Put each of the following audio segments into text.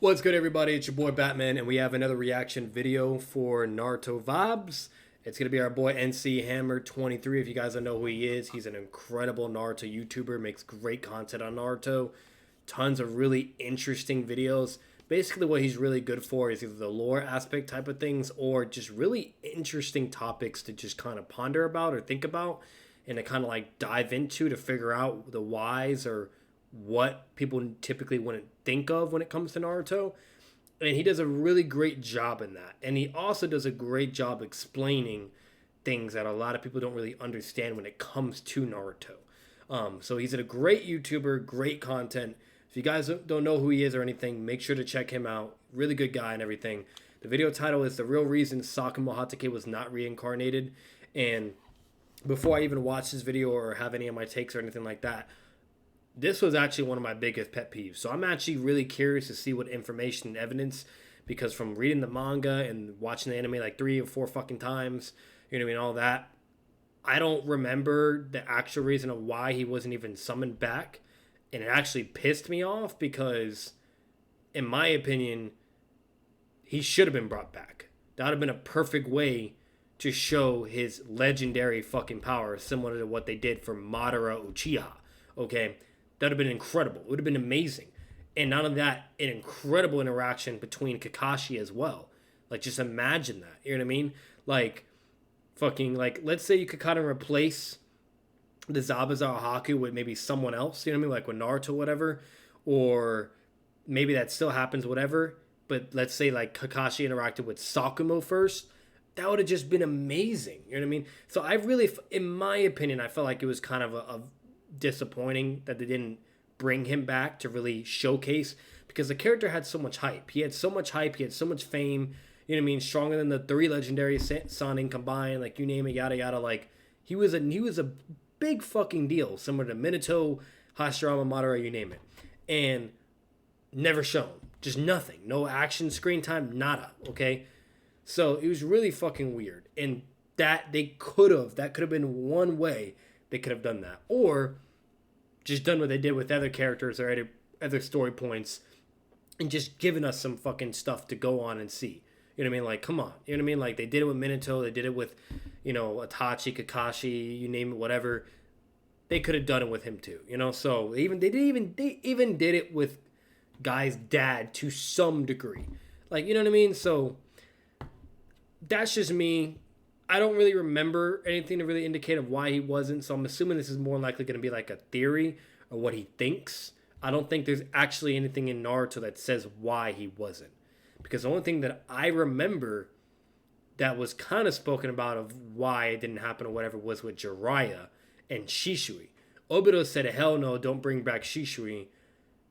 What's good, everybody? It's your boy Batman, and we have another reaction video for Naruto vibes. It's gonna be our boy NCHAMMER 23. If you guys don't know who he is, he's an incredible Naruto YouTuber, makes great content on Naruto, tons of really interesting videos. Basically, what he's really good for is either the lore aspect type of things or just really interesting topics to just kind of ponder about or think about and to kind of like dive into to figure out the whys or what people typically wouldn't think of when it comes to Naruto. And he does a really great job in that. And he also does a great job explaining things that a lot of people don't really understand when it comes to Naruto. So he's a great YouTuber, great content. If you guys don't know who he is or anything, make sure to check him out. Really good guy and everything. The video title is The Real Reason Sasuke Mahotake Was Not Reincarnated. And before I even watch this video or have any of my takes or anything like that, this was actually one of my biggest pet peeves. So I'm actually really curious to see what information and evidence, because from reading the manga and watching the anime like 3 or 4 fucking times, you know what I mean, all that, I don't remember the actual reason of why he wasn't even summoned back. And it actually pissed me off because, in my opinion, he should have been brought back. That would have been a perfect way to show his legendary fucking power, similar to what they did for Madara Uchiha. Okay? That would have been incredible. It would have been amazing. And not only that, an incredible interaction between Kakashi as well. Like, just imagine that. You know what I mean? Like, fucking, like, let's say you could kind of replace the Zabuza Haku with maybe someone else. You know what I mean? Like with Naruto or whatever. Or maybe that still happens, whatever. But let's say, like, Kakashi interacted with SAKUMO first. That would have just been amazing. You know what I mean? So I really, in my opinion, I felt like it was kind of a disappointing that they didn't bring him back to really showcase, because the character had so much hype. He had so much hype. He had so much fame. You know what I mean? Stronger than the 3 legendary Sannin combined. Like, you name it, yada yada. Like, he was a big fucking deal, similar to Minato, Hashirama, Madara, you name it, and never shown. Just nothing. No action, screen time, nada. Okay, so it was really fucking weird, and that could have been one way they could have done that, or just done what they did with other characters or other story points and just given us some fucking stuff to go on and see. You know what I mean? Like, come on. You know what I mean? Like, they did it with Minato. They did it with, you know, Itachi, Kakashi, you name it, whatever. They could have done it with him too, you know? So they even did it with Guy's dad to some degree. Like, you know what I mean? So that's just me. I don't really remember anything to really indicate of why he wasn't, so I'm assuming this is more likely going to be like a theory or what he thinks. I don't think there's actually anything in Naruto that says why he wasn't. Because the only thing that I remember that was kind of spoken about of why it didn't happen or whatever was with Jiraiya and Shishui. Obito said, hell no, don't bring back Shishui.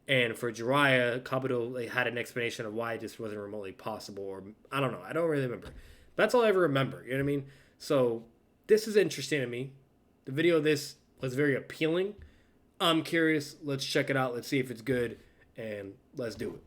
And for Jiraiya, Kabuto had an explanation of why it just wasn't remotely possible. Or I don't know. I don't really remember. That's all I ever remember, you know what I mean? So, this is interesting to me. The video of this was very appealing. I'm curious. Let's check it out. Let's see if it's good. And let's do it.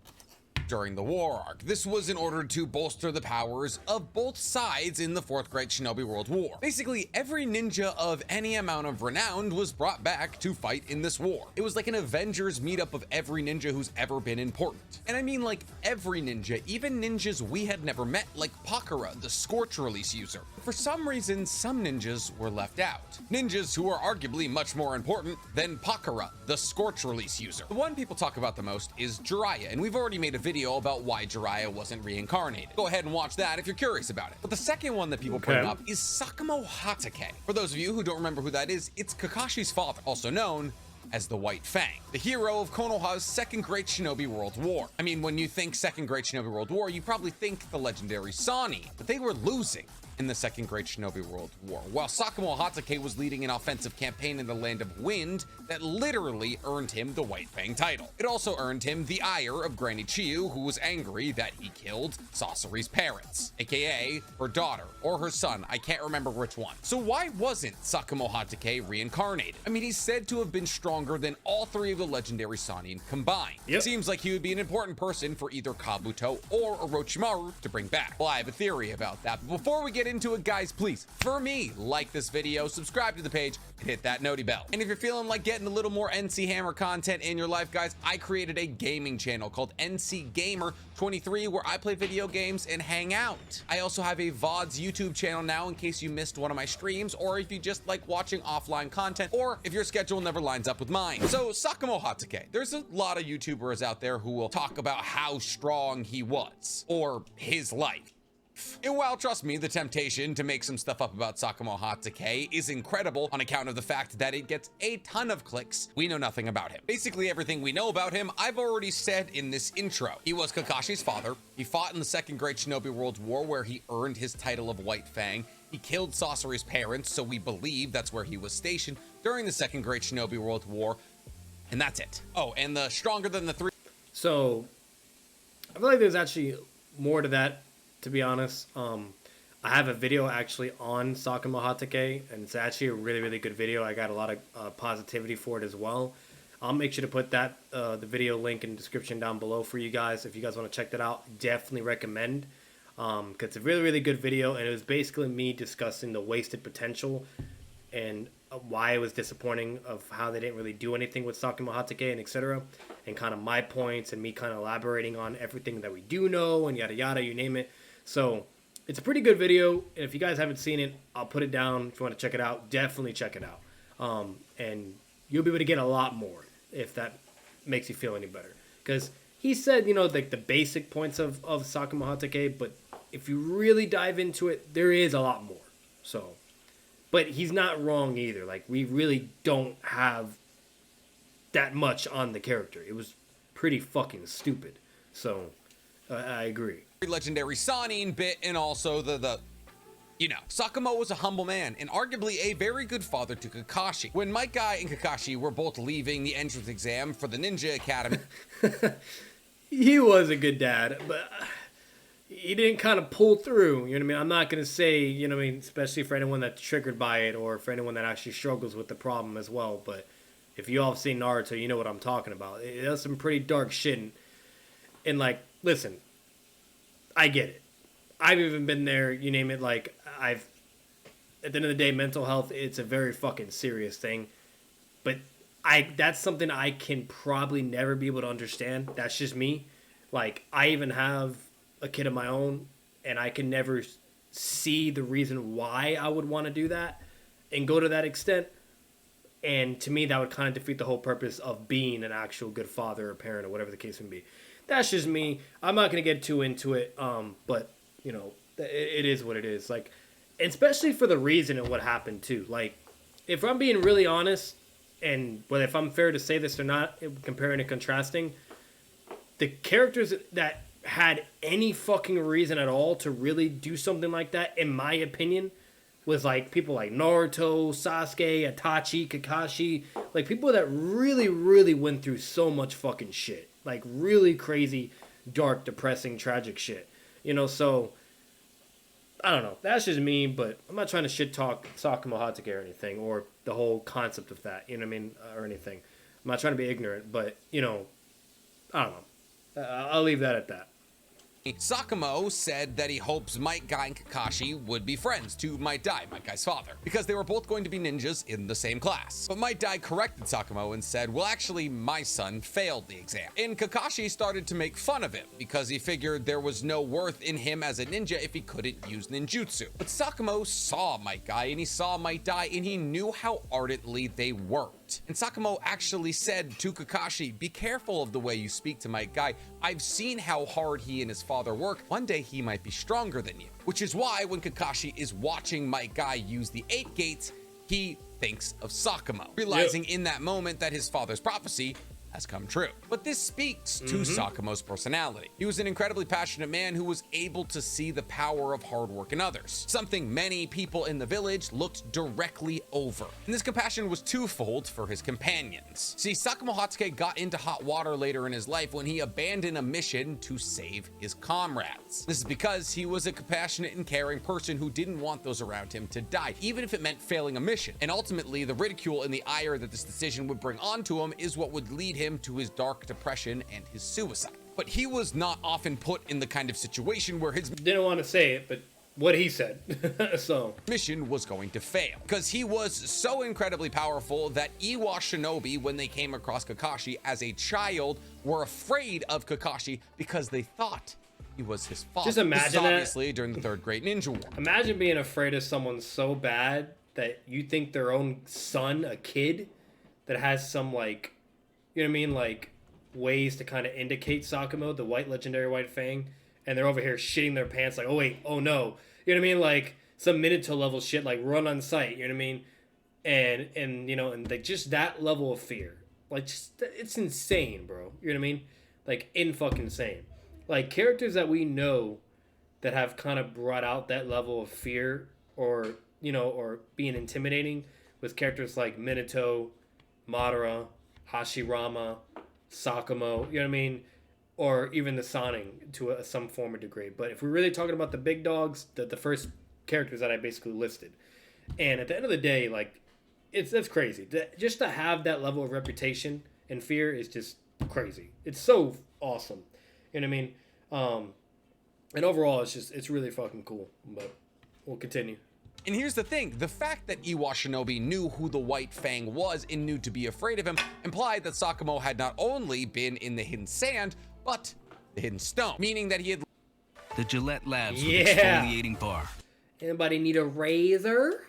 During the war arc. This was in order to bolster the powers of both sides in the Fourth Great Shinobi World War. Basically, every ninja of any amount of renown was brought back to fight in this war. It was like an Avengers meetup of every ninja who's ever been important. And I mean like every ninja, even ninjas we had never met, like Pakura, the Scorch Release user. For some reason, some ninjas were left out. Ninjas who are arguably much more important than Pakura, the Scorch Release user. The one people talk about the most is Jiraiya, and we've already made a video about why Jiraiya wasn't reincarnated. Go ahead and watch that if you're curious about it. But the second one that people bring up is Sasuke Mahotake. For those of you who don't remember who that is, it's Kakashi's father, also known as the White Fang, the hero of Konoha's Second Great Shinobi World War. I mean, when you think Second Great Shinobi World War, you probably think the legendary Sani, but they were losing in the Second Great Shinobi World War, while Sasuke Mahotake was leading an offensive campaign in the Land of Wind that literally earned him the White Fang title. It also earned him the ire of Granny Chiyu, who was angry that he killed Sasori's parents, aka her daughter or her son, I can't remember which one. So why wasn't Sasuke Mahotake reincarnated? I mean, he's said to have been stronger than all 3 of the legendary Sannin combined. It seems like he would be an important person for either Kabuto or Orochimaru to bring back. Well, I have a theory about that, but before we get into it, guys, please, for me, like this video, subscribe to the page, and hit that noti bell. And if you're feeling like getting getting a little more NC Hammer content in your life, guys, I created a gaming channel called NC Gamer 23 where I play video games and hang out. I also have a VODs YouTube channel now in case you missed one of my streams, or if you just like watching offline content, or if your schedule never lines up with mine. So Sasuke Mahotake, there's a lot of YouTubers out there who will talk about how strong he was or his life. And while, trust me, the temptation to make some stuff up about Sasuke Mahotake is incredible on account of the fact that it gets a ton of clicks, we know nothing about him. Basically everything we know about him, I've already said in this intro. He was Kakashi's father. He fought in the Second Great Shinobi World War where he earned his title of White Fang. He killed Sasori's parents, so we believe that's where he was stationed during the Second Great Shinobi World War. And that's it. Oh, and the stronger than the three. So, I feel like there's actually more to that, to be honest. I have a video actually on Sasuke Mahotake, and it's actually a really, really good video. I got a lot of positivity for it as well. I'll make sure to put that the video link in the description down below for you guys. If you guys want to check that out, definitely recommend. Because it's a really, really good video, and it was basically me discussing the wasted potential and why it was disappointing of how they didn't really do anything with Sasuke Mahotake and etc. And kind of my points and me kind of elaborating on everything that we do know and yada yada, you name it. So it's a pretty good video. And if you guys haven't seen it, I'll put it down. If you want to check it out, definitely check it out. And you'll be able to get a lot more if that makes you feel any better. Because he said, you know, like the basic points of Sasuke Mahotake, but if you really dive into it, there is a lot more. So, but he's not wrong either. Like, we really don't have that much on the character. It was pretty fucking stupid. So, I agree. Legendary Sanin bit, and also you know, Sakamoto was a humble man and arguably a very good father to Kakashi. When Might Guy and Kakashi were both leaving the entrance exam for the Ninja Academy, he was a good dad, but he didn't kind of pull through. You know what I mean? I'm not going to say, you know what I mean, especially for anyone that's triggered by it or for anyone that actually struggles with the problem as well. But if you all have seen Naruto, you know what I'm talking about. It does some pretty dark shit. And like, listen, I get it. I've even been there, you name it. Like, at the end of the day, mental health, it's a very fucking serious thing. But that's something I can probably never be able to understand. That's just me. Like, I even have a kid of my own, and I can never see the reason why I would want to do that and go to that extent. And to me, that would kind of defeat the whole purpose of being an actual good father or parent or whatever the case may be. That's just me. I'm not going to get too into it, but, you know, it is what it is. Like, especially for the reason of what happened, too. Like, if I'm being really honest, and whether if I'm fair to say this or not, comparing and contrasting, the characters that had any fucking reason at all to really do something like that, in my opinion, was like people like Naruto, Sasuke, Itachi, Kakashi, like people that really, really went through so much fucking shit. Like really crazy, dark, depressing, tragic shit. You know, so I don't know. That's just me, but I'm not trying to shit talk Sasuke Mahotake or anything, or the whole concept of that, you know what I mean, or anything. I'm not trying to be ignorant, but, you know, I don't know. I'll leave that at that. Sakamoto said that he hopes Might Guy and Kakashi would be friends to Might Guy, Might Guy's father, because they were both going to be ninjas in the same class. But Might Guy corrected Sakamoto and said, well, actually, my son failed the exam. And Kakashi started to make fun of him because he figured there was no worth in him as a ninja if he couldn't use ninjutsu. But Sakamoto saw Might Guy and he saw Might Guy and he knew how ardently they worked. And Sakamoto actually said to Kakashi, be careful of the way you speak to Might Guy. I've seen how hard he and his father work. One day he might be stronger than you. Which is why when Kakashi is watching Might Guy use the 8 gates, he thinks of Sakamoto, realizing in that moment that his father's prophecy has come true. But this speaks to Sakamoto's personality. He was an incredibly passionate man who was able to see the power of hard work in others, something many people in the village looked directly over. And this compassion was twofold for his companions. See, Sasuke Mahotake got into hot water later in his life when he abandoned a mission to save his comrades. This is because he was a compassionate and caring person who didn't want those around him to die, even if it meant failing a mission. And ultimately, the ridicule and the ire that this decision would bring onto him is what would lead him to his dark depression and his suicide. But he was not often put in the kind of situation where his... Didn't want to say it, but what he said. So mission was going to fail because he was so incredibly powerful that Iwa shinobi, when they came across Kakashi as a child, were afraid of Kakashi because they thought he was his father. Just imagine this is that. obviously during the Third Great Ninja War. Imagine being afraid of someone so bad that you think their own son, a kid, that has some, like, you know what I mean, like, ways to kind of indicate Sakumo, the white legendary white Fang, and they're over here shitting their pants like, oh wait, oh no, you know what I mean, like some Minato level shit, like run on sight, you know what I mean, and you know, and like just that level of fear, like just, it's insane, bro, you know what I mean, like in fucking insane, like characters that we know that have kind of brought out that level of fear, or you know, or being intimidating, with characters like Minato, Madara, Hashirama, Sakumo, you know what I mean, or even the Sonic to some form or degree. But if we're really talking about the big dogs, the first characters that I basically listed, and at the end of the day, like, that's crazy. Just to have that level of reputation and fear is just crazy. It's so awesome. You know what I mean? And overall, it's really fucking cool. But we'll continue. And here's the thing, the fact that Iwa Shinobi knew who the White Fang was and knew to be afraid of him implied that Sakumo had not only been in the hidden sand, but the hidden stone, meaning that he had... The Gillette Labs with exfoliating bar. Anybody need a razor?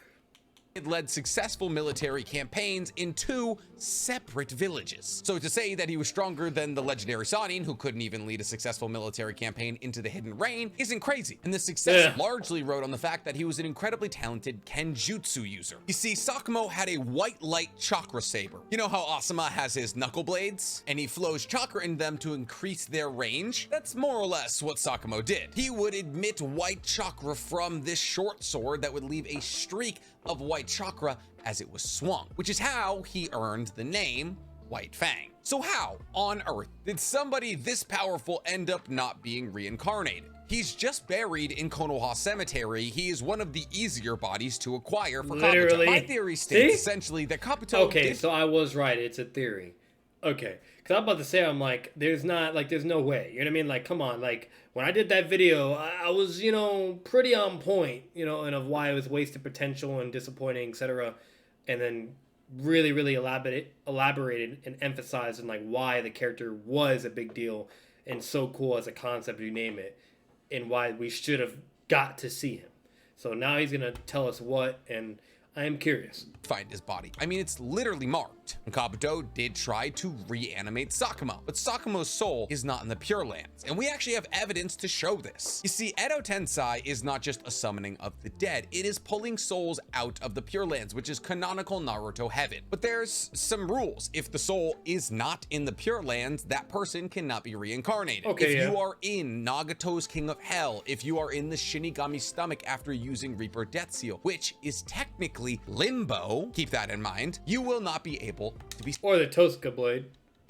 led successful military campaigns in 2 separate villages. So to say that he was stronger than the legendary Sanin, who couldn't even lead a successful military campaign into the Hidden Rain, isn't crazy. And the success largely rode on the fact that he was an incredibly talented Kenjutsu user. You see, Sakumo had a white light chakra saber. You know how Asuma has his knuckle blades? And he flows chakra in them to increase their range? That's more or less what Sakumo did. He would emit white chakra from this short sword that would leave a streak of white chakra as it was swung, which is how he earned the name White Fang. So how on earth did somebody this powerful end up not being reincarnated? He's just buried in Konoha Cemetery. He is one of the easier bodies to acquire for Kabuto. My theory states essentially that Kabuto Okay, so I was right. It's a theory. Okay, because I'm about to say, I'm like, there's no way. You know what I mean? Like, come on. Like, when I did that video, I was, you know, pretty on point, you know, and of why it was wasted potential and disappointing, etc. And then really elaborated and emphasized on, like, why the character was a big deal and so cool as a concept, you name it, and why we should have got to see him. So now he's going to tell us what, and I am curious. Find his body. I mean, it's literally marked. And Kabuto did try to reanimate Sakumo, but Sakumo's soul is not in the Pure Lands, and we actually have evidence to show this. You see, Edo Tensei is not just a summoning of the dead, it is pulling souls out of the Pure Lands, which is canonical Naruto heaven. But there's some rules. If the soul is not in the Pure Lands, that person cannot be reincarnated. Okay, if you are in Nagato's King of Hell, if you are in the Shinigami's stomach after using Reaper Death Seal, which is technically limbo, keep that in mind, you will not be able to be Or the Tosca blade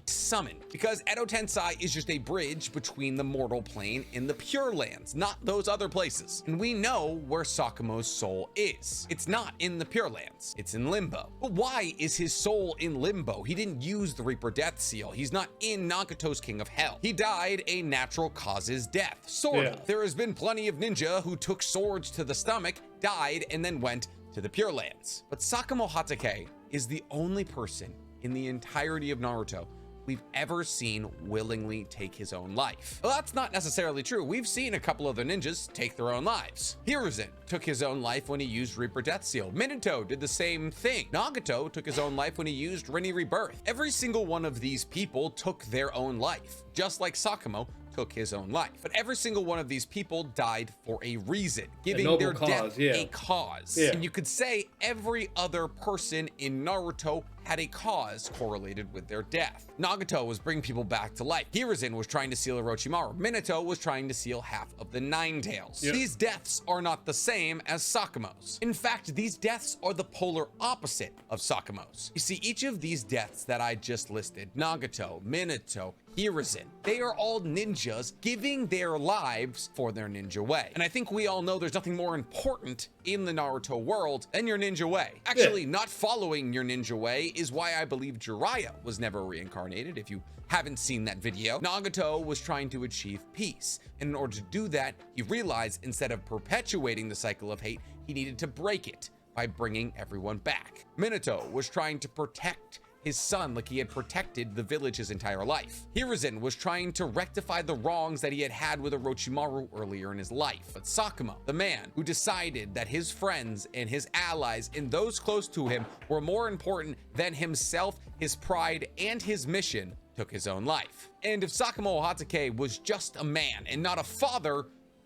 summoned, because Edo Tensei is just a bridge between the mortal plane and the Pure Lands, not those other places. And we know where Sakumo's soul is. It's not in the Pure Lands, it's in limbo. But why is his soul in limbo? He didn't use the Reaper Death Seal. He's not in Nagato's King of Hell. He died a natural causes death, sort of. There has been plenty of ninja who took swords to the stomach, died, and then went to the Pure Lands. But Sasuke Mahotake is the only person in the entirety of Naruto we've ever seen willingly take his own life. Well, that's not necessarily true. We've seen a couple other ninjas take their own lives. Hiruzen took his own life when he used Reaper Death Seal. Minato did the same thing. Nagato took his own life when he used Rinne Rebirth. Every single one of these people took their own life, just like Sakumo took his own life. But every single one of these people died for a reason, giving their death a cause. And you could say every other person in Naruto had a cause correlated with their death. Nagato was bringing people back to life. Hiruzen was trying to seal Orochimaru. Minato was trying to seal half of the Nine Tails. These deaths are not the same as Sakumo's. In fact, these deaths are the polar opposite of Sakumo's. You see, each of these deaths that I just listed, Nagato, Minato, Hiruzen. They are all ninjas giving their lives for their ninja way. And I think we all know there's nothing more important in the Naruto world than your ninja way. Actually, not following your ninja way is why I believe Jiraiya was never reincarnated. If you haven't seen that video, Nagato was trying to achieve peace. And in order to do that, he realized instead of perpetuating the cycle of hate, he needed to break it by bringing everyone back. Minato was trying to protect his son like he had protected the village his entire life. Hiruzen was trying to rectify the wrongs that he had had with Orochimaru earlier in his life. But Sakumo, the man who decided that his friends and his allies and those close to him were more important than himself, his pride, and his mission, took his own life. And if Sasuke Mahotake was just a man and not a father,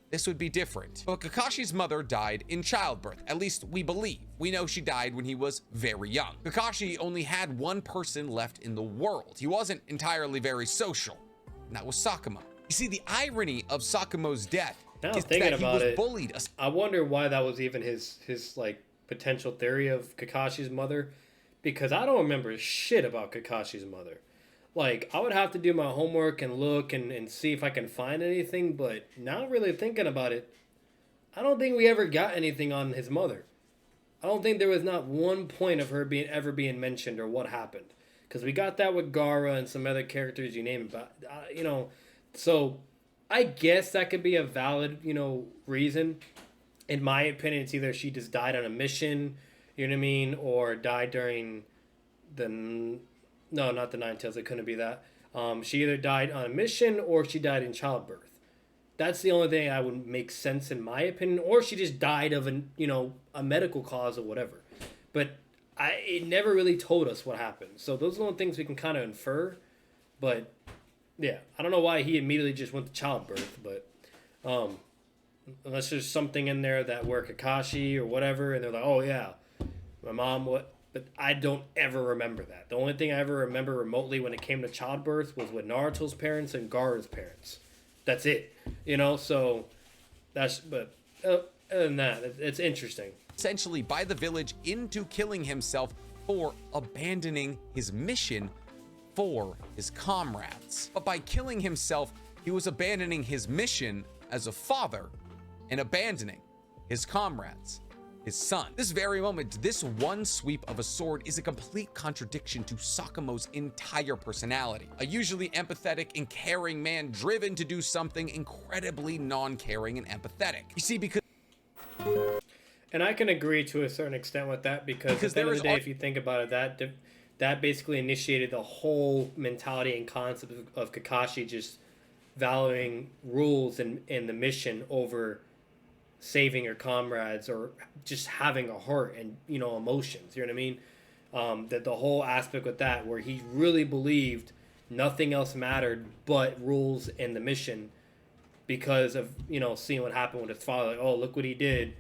this would be different. But Kakashi's mother died in childbirth, at least we believe. We know she died when he was very young. Kakashi only had one person left in the world. He wasn't entirely very social, and that was Sakumo. You see, the irony of Sakumo's death is that he was bullied. I wonder why that was even his like potential theory of Kakashi's mother, because I don't remember shit about Kakashi's mother. Like, I would have to do my homework and look and see if I can find anything, but now really thinking about it, I don't think we ever got anything on his mother. I don't think there was not one point of her ever being mentioned or what happened. Because we got that with Gaara and some other characters, you name it. But, so I guess that could be a valid, reason. In my opinion, it's either she just died on a mission, you know what I mean, or died during the... No, not the Nine Tails. It couldn't be that. She either died on a mission or she died in childbirth. That's the only thing I would make sense in my opinion. Or she just died of a medical cause or whatever. But it never really told us what happened. So those are the only things we can kind of infer. But yeah, I don't know why he immediately just went to childbirth. But unless there's something in there that were Kakashi or whatever, and they're like, oh yeah, my mom what. But I don't ever remember that. The only thing I ever remember remotely when it came to childbirth was with Naruto's parents and Gaara's parents. That's it. So that's, but other than that, it's interesting. Essentially by the village into killing himself for abandoning his mission for his comrades. But by killing himself, he was abandoning his mission as a father and abandoning his comrades. His son. This very moment, this one sweep of a sword is a complete contradiction to Sakumo's entire personality. A usually empathetic and caring man driven to do something incredibly non-caring and empathetic. You see, because... And I can agree to a certain extent with that because at the end of the day, if you think about it, that basically initiated the whole mentality and concept of Kakashi just valuing rules and the mission over saving your comrades or just having a heart and emotions, you know what I mean? That the whole aspect with that where he really believed nothing else mattered but rules and the mission because of seeing what happened with his father. Like, oh, look what he did,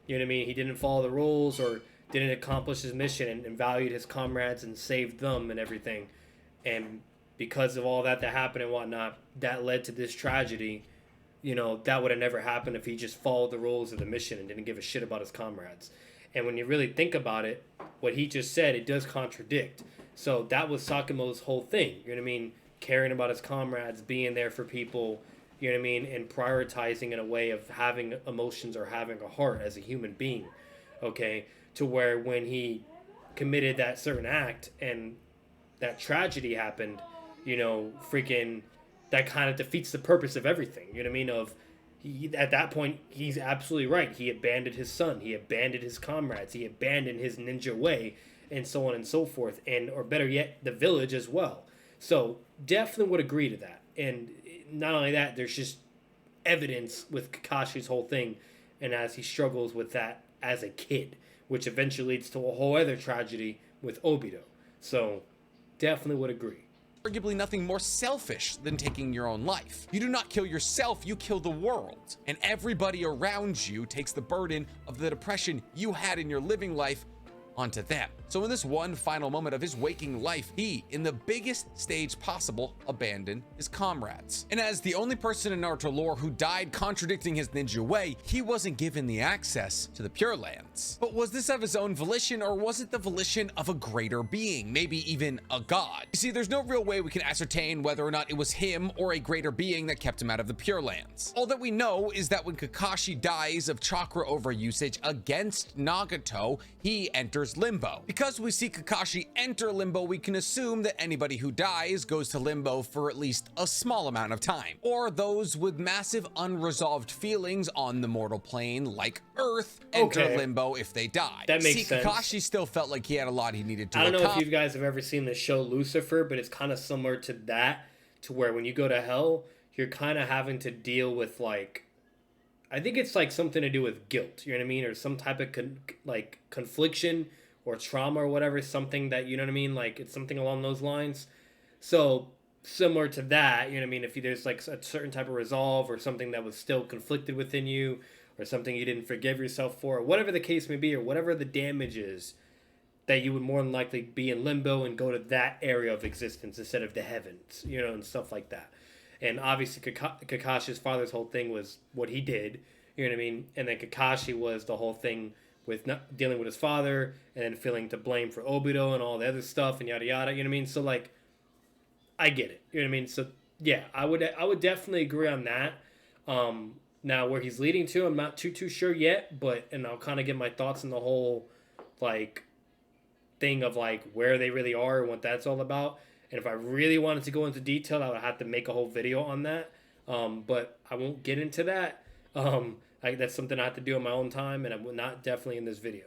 you know what I mean? He didn't follow the rules or didn't accomplish his mission and valued his comrades and saved them and everything. And because of all that happened and whatnot, that led to this tragedy. That would have never happened if he just followed the rules of the mission and didn't give a shit about his comrades. And when you really think about it, what he just said, it does contradict. So that was Sakumo's whole thing, you know what I mean? Caring about his comrades, being there for people, you know what I mean? And prioritizing in a way of having emotions or having a heart as a human being, okay? To where when he committed that certain act and that tragedy happened, freaking... that kind of defeats the purpose of everything. You know what I mean? At that point, he's absolutely right. He abandoned his son. He abandoned his comrades. He abandoned his ninja way, and so on and so forth. Or better yet, the village as well. So definitely would agree to that. And not only that, there's just evidence with Kakashi's whole thing, and as he struggles with that as a kid, which eventually leads to a whole other tragedy with Obito. So definitely would agree. Arguably nothing more selfish than taking your own life. You do not kill yourself, you kill the world. And everybody around you takes the burden of the depression you had in your living life onto them. So in this one final moment of his waking life, he, in the biggest stage possible, abandoned his comrades. And as the only person in Naruto lore who died contradicting his ninja way, he wasn't given the access to the Pure Lands. But was this of his own volition, or was it the volition of a greater being, maybe even a god? You see, there's no real way we can ascertain whether or not it was him or a greater being that kept him out of the Pure Lands. All that we know is that when Kakashi dies of chakra overusage against Nagato, he enters limbo. Because we see Kakashi enter limbo, we can assume that anybody who dies goes to limbo for at least a small amount of time. Or those with massive unresolved feelings on the mortal plane, like Earth, enter limbo if they die. That makes sense. Kakashi still felt like he had a lot he needed to I don't know if you guys have ever seen the show Lucifer, but it's kind of similar to that, to where when you go to hell, you're kind of having to deal with, like, I think it's like something to do with guilt, you know what I mean? Or some type of confliction or trauma or whatever, something that, you know what I mean? Like, it's something along those lines. So similar to that, you know what I mean? If there's like a certain type of resolve or something that was still conflicted within you, or something you didn't forgive yourself for, or whatever the case may be, or whatever the damage is, that you would more than likely be in limbo and go to that area of existence instead of the heavens, you know, and stuff like that. And obviously Kakashi's father's whole thing was what he did, you know what I mean? And then Kakashi was the whole thing with not dealing with his father and then feeling to blame for Obito and all the other stuff and yada yada, you know what I mean? So, like, I get it, you know what I mean? So yeah, I would definitely agree on that. Now where he's leading to, I'm not too sure yet, and I'll kind of get my thoughts on the whole, like, thing of, like, where they really are and what that's all about. And if I really wanted to go into detail, I would have to make a whole video on that. But I won't get into that. That's something I have to do on my own time, and I'm not definitely in this video.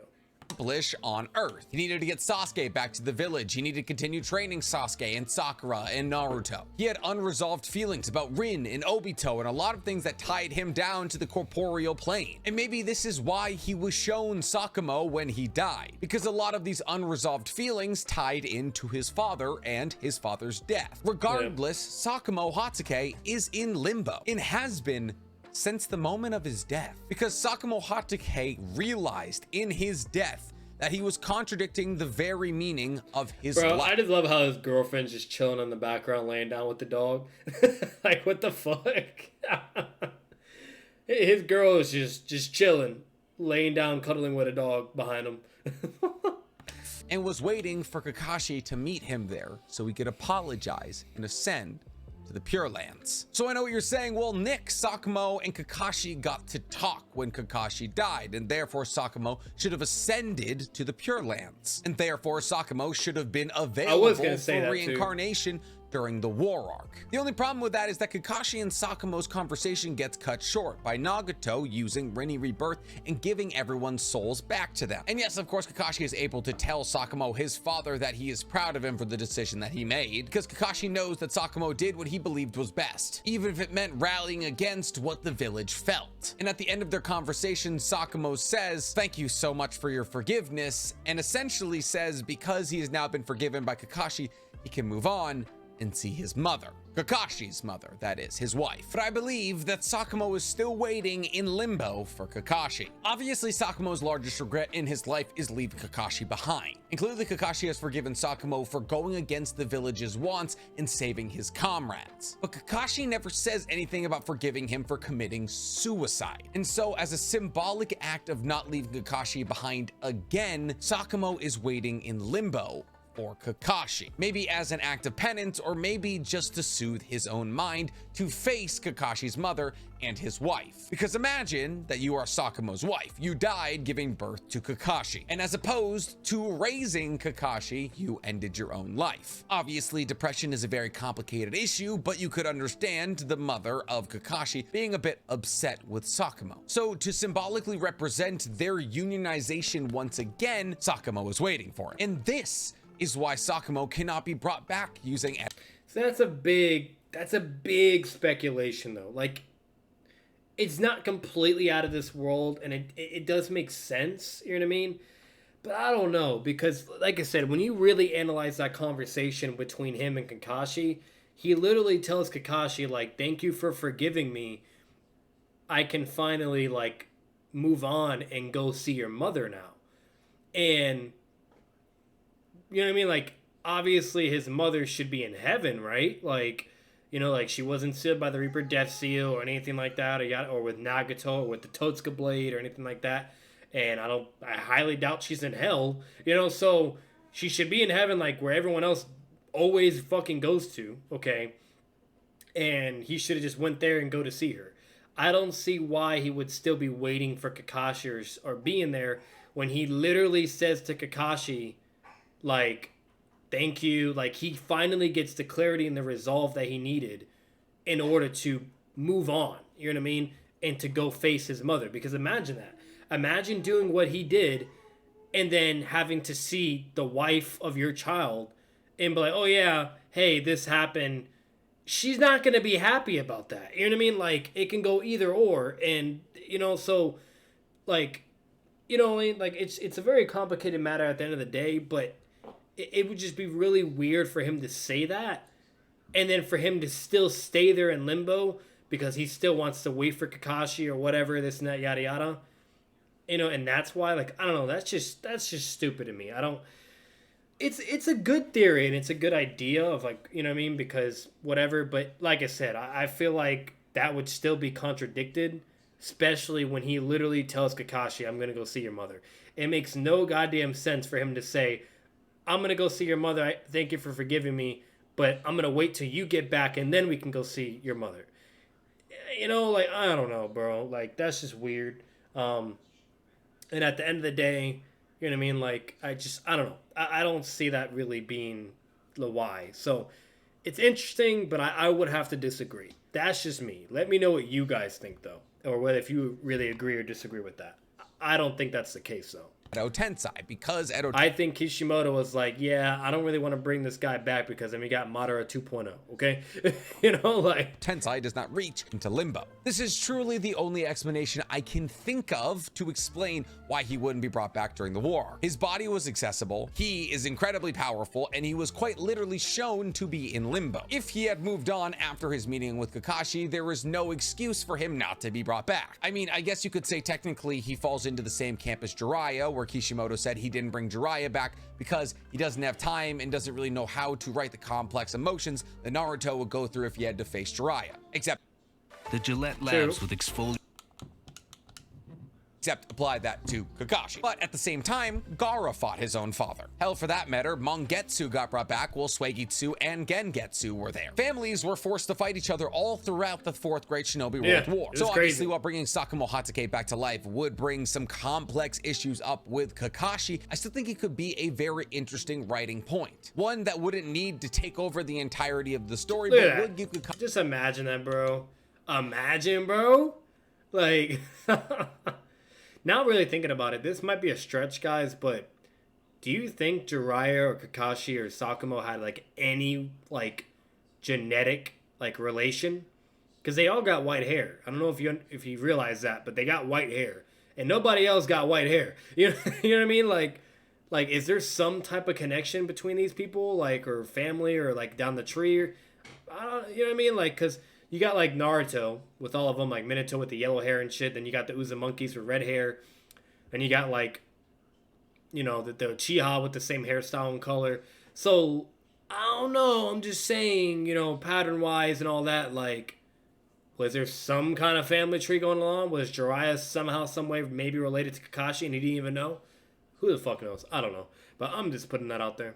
Accomplish on Earth. He needed to get Sasuke back to the village. He needed to continue training Sasuke and Sakura and Naruto. He had unresolved feelings about Rin and Obito and a lot of things that tied him down to the corporeal plane. And maybe this is why he was shown Sakumo when he died, because a lot of these unresolved feelings tied into his father and his father's death. Regardless, Sasuke Mahotake is in limbo and has been since the moment of his death, because Sasuke Mahotake realized in his death that he was contradicting the very meaning of his life. I just love how his girlfriend's just chilling in the background, laying down with the dog. Like, what the fuck? His girl is just chilling, laying down, cuddling with a dog behind him. And was waiting for Kakashi to meet him there so he could apologize and ascend to the Pure Lands. So I know what you're saying. Well, Nick, Sakumo, and Kakashi got to talk when Kakashi died, and therefore Sakumo should have ascended to the Pure Lands, and therefore Sakumo should have been available for reincarnation during the war arc. The only problem with that is that Kakashi and Sakumo's conversation gets cut short by Nagato using Rinne Rebirth and giving everyone's souls back to them. And yes, of course, Kakashi is able to tell Sakumo, his father, that he is proud of him for the decision that he made, because Kakashi knows that Sakumo did what he believed was best, even if it meant rallying against what the village felt. And at the end of their conversation, Sakumo says, "Thank you so much for your forgiveness," and essentially says because he has now been forgiven by Kakashi, he can move on and see his mother. Kakashi's mother, that is, his wife. But I believe that Sakumo is still waiting in limbo for Kakashi. Obviously, Sakumo's largest regret in his life is leaving Kakashi behind. And clearly, Kakashi has forgiven Sakumo for going against the village's wants and saving his comrades. But Kakashi never says anything about forgiving him for committing suicide. And so, as a symbolic act of not leaving Kakashi behind again, Sakumo is waiting in limbo for Kakashi, maybe as an act of penance, or maybe just to soothe his own mind to face Kakashi's mother and his wife. Because imagine that you are Sakumo's wife. You died giving birth to Kakashi, and as opposed to raising Kakashi, you ended your own life. Obviously, depression is a very complicated issue, but you could understand the mother of Kakashi being a bit upset with Sakumo. So to symbolically represent their unionization once again, Sakumo is waiting for it. And this is why Sakumo cannot be brought back using. So that's a big speculation, though. Like, it's not completely out of this world, and it does make sense, you know what I mean? But I don't know, because like I said, when you really analyze that conversation between him and Kakashi, he literally tells Kakashi, like, thank you for forgiving me. I can finally, like, move on and go see your mother now. And you know what I mean? Like, obviously his mother should be in heaven, right? Like, you know, like she wasn't sealed by the Reaper Death Seal or anything like that, or with Nagato or with the Totsuka Blade or anything like that. And I highly doubt she's in hell, you know, so she should be in heaven like where everyone else always fucking goes to, okay? And he should have just went there and go to see her. I don't see why he would still be waiting for Kakashi or being there when he literally says to Kakashi, like, thank you. Like, he finally gets the clarity and the resolve that he needed in order to move on, you know what I mean? And to go face his mother. Because imagine that. Imagine doing what he did and then having to see the wife of your child and be like, oh yeah, hey, this happened. She's not going to be happy about that. You know what I mean? Like, it can go either or. And, you know, so, like, you know what I mean? Like, it's a very complicated matter at the end of the day, but it would just be really weird for him to say that. And then for him to still stay there in limbo because he still wants to wait for Kakashi or whatever, this and that, yada, yada. You know, and that's why, like, I don't know, that's just stupid to me. I don't, it's a good theory and it's a good idea of, like, you know what I mean, because whatever, but like I said, I feel like that would still be contradicted, especially when he literally tells Kakashi, I'm gonna go see your mother. It makes no goddamn sense for him to say, I'm gonna go see your mother, thank you for forgiving me, but I'm gonna wait till you get back and then we can go see your mother. You know, like, I don't know, bro, like, that's just weird. And at the end of the day, you know what I mean? Like, I don't know. I don't see that really being the why. So, it's interesting, but I would have to disagree. That's just me. Let me know what you guys think, though. Or whether if you really agree or disagree with that. I don't think that's the case, though. Edo Tensei, because I think Kishimoto was like, yeah, I don't really want to bring this guy back because then we got Madara 2.0, okay? You know, like, Tensei does not reach into limbo. This is truly the only explanation I can think of to explain why he wouldn't be brought back during the war. His body was accessible, he is incredibly powerful, and he was quite literally shown to be in limbo. If he had moved on after his meeting with Kakashi, there was no excuse for him not to be brought back. I mean, I guess you could say technically he falls into the same camp as Jiraiya, where Kishimoto said he didn't bring Jiraiya back because he doesn't have time and doesn't really know how to write the complex emotions that Naruto would go through if he had to face Jiraiya. Except The Gillette Labs with exfoliating. Except apply that to Kakashi. But at the same time, Gaara fought his own father. Hell, for that matter, Mangetsu got brought back while Suigetsu and Gengetsu were there. Families were forced to fight each other all throughout the Fourth Great Shinobi World War. So obviously, while bringing Sakamoto Hatake back to life would bring some complex issues up with Kakashi, I still think it could be a very interesting writing point. One that wouldn't need to take over the entirety of the story, but would give Kakashi. Just imagine that, bro. Imagine, bro. Like... Not really thinking about it, this might be a stretch, guys, but do you think Jiraiya or Kakashi or Sakumo had, like, any, like, genetic, like, relation? Because they all got white hair. I don't know if you realize that, but they got white hair. And nobody else got white hair. You know what I mean? Like, is there some type of connection between these people? Like, or family, or, like, down the tree? Or, I don't, you know what I mean? Like, because... You got, like, Naruto with all of them, like Minato with the yellow hair and shit. Then you got the Uzumonkeys with red hair. And you got, like, you know, the Uchiha with the same hairstyle and color. So, I don't know. I'm just saying, you know, pattern-wise and all that, like, was there some kind of family tree going on? Was Jiraiya somehow, some way maybe related to Kakashi and he didn't even know? Who the fuck knows? I don't know. But I'm just putting that out there.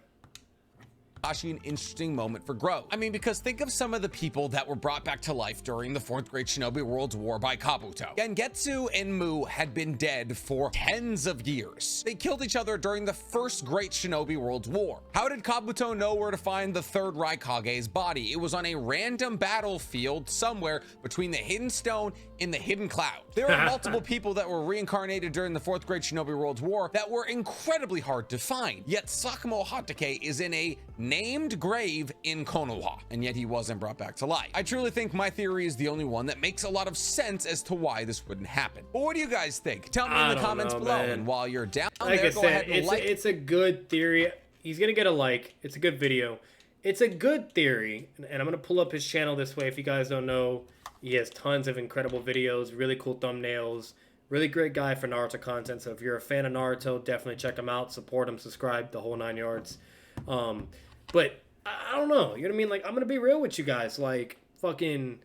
An interesting moment for growth. I mean, because think of some of the people that were brought back to life during the Fourth Great Shinobi World War by Kabuto. Gengetsu and Mu had been dead for tens of years. They killed each other during the First Great Shinobi World War. How did Kabuto know where to find the third Raikage's body? It was on a random battlefield somewhere between the Hidden Stone and the Hidden Cloud. There are multiple people that were reincarnated during the Fourth Great Shinobi World War that were incredibly hard to find. Yet Sasuke Mahotake is in a named grave in Konoha, and yet he wasn't brought back to life. I truly think my theory is the only one that makes a lot of sense as to why this wouldn't happen. But what do you guys think? Tell me in the comments below. Man. And while you're down like there, I said, it's a good theory. He's gonna get a like. It's a good video. It's a good theory, and I'm gonna pull up his channel this way. If you guys don't know, he has tons of incredible videos, really cool thumbnails, really great guy for Naruto content. So if you're a fan of Naruto, definitely check him out, support him, subscribe, the whole 9 yards. But I don't know. You know what I mean? Like, I'm gonna be real with you guys. Like, fucking,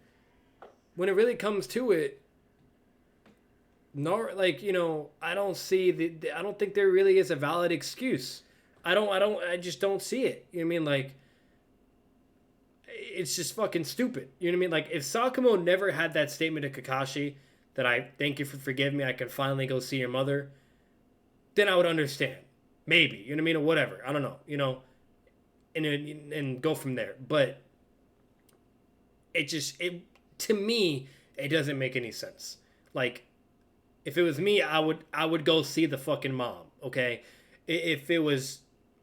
when it really comes to it, like, you know, I don't see I don't think there really is a valid excuse. I just don't see it. You know what I mean? Like, it's just fucking stupid. You know what I mean? Like, if Sakumo never had that statement to Kakashi that I thank you for forgiving me, I can finally go see your mother, then I would understand. Maybe. You know what I mean? Or whatever. I don't know. You know? And go from there. But to me, it doesn't make any sense. Like, if it was me, I would go see the fucking mom, okay? If it was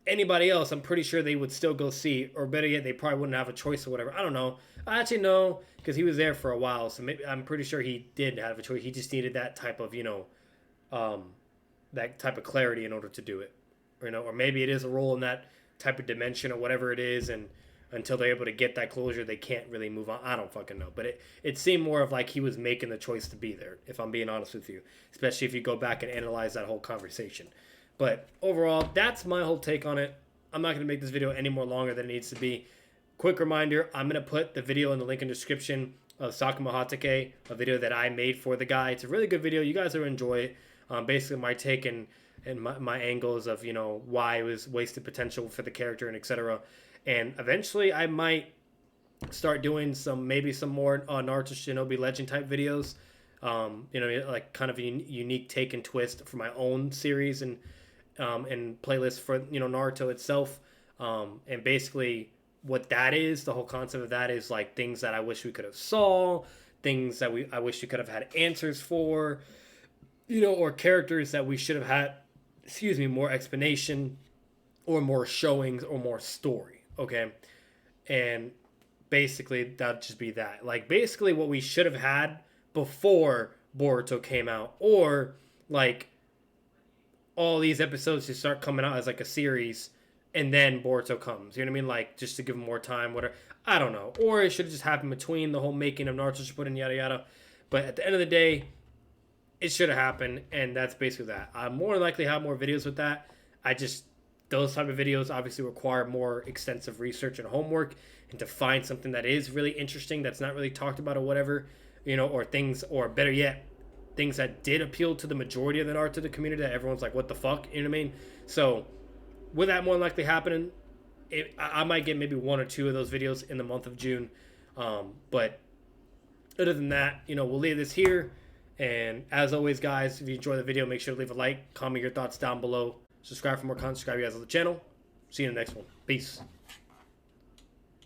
anybody else, I'm pretty sure they would still go see, or better yet, they probably wouldn't have a choice or whatever. I don't know. I actually know, because he was there for a while, so maybe, I'm pretty sure he did have a choice. He just needed that type of, you know, that type of clarity in order to do it. Or, you know, or maybe it is a role in that type of dimension or whatever it is, and until they're able to get that closure, they can't really move on. I don't fucking know. But it seemed more of like he was making the choice to be there, if I'm being honest with you. Especially if you go back and analyze that whole conversation. But overall, that's my whole take on it. I'm not going to make this video any more longer than it needs to be. Quick reminder, I'm going to put the video in the link in the description of Sasuke Mahotake, a video that I made for the guy. It's a really good video. You guys will enjoy it. Basically, my take and my angles of, you know, why it was wasted potential for the character and etc. And eventually I might start doing maybe some more Naruto Shinobi Legend type videos. You know, like kind of a unique take and twist for my own series and playlist for, you know, Naruto itself. And basically what that is, the whole concept of that is like things that I wish we could have saw, things that I wish we could have had answers for, you know, or characters that we should have had, more explanation or more showings or more story. Okay. And basically that'd just be that. Like, basically what we should have had before Boruto came out, or like all these episodes just start coming out as like a series and then Boruto comes. You know what I mean? Like, just to give him more time, whatever. I don't know. Or it should have just happened between the whole making of Naruto Shippuden, yada yada. But at the end of the day, it should have happened, and that's basically that. I more than likely have more videos with that. Those type of videos obviously require more extensive research and homework, and to find something that is really interesting, that's not really talked about or whatever, you know, or things, or better yet, things that did appeal to the majority of the Naruto community that everyone's like, what the fuck, you know what I mean? So, with that more than likely happening, I might get maybe one or two of those videos in the month of June. But other than that, you know, we'll leave this here. And as always, guys, if you enjoy the video, make sure to leave a like, comment your thoughts down below. Subscribe for more content. Subscribe you guys on the channel. See you in the next one. Peace.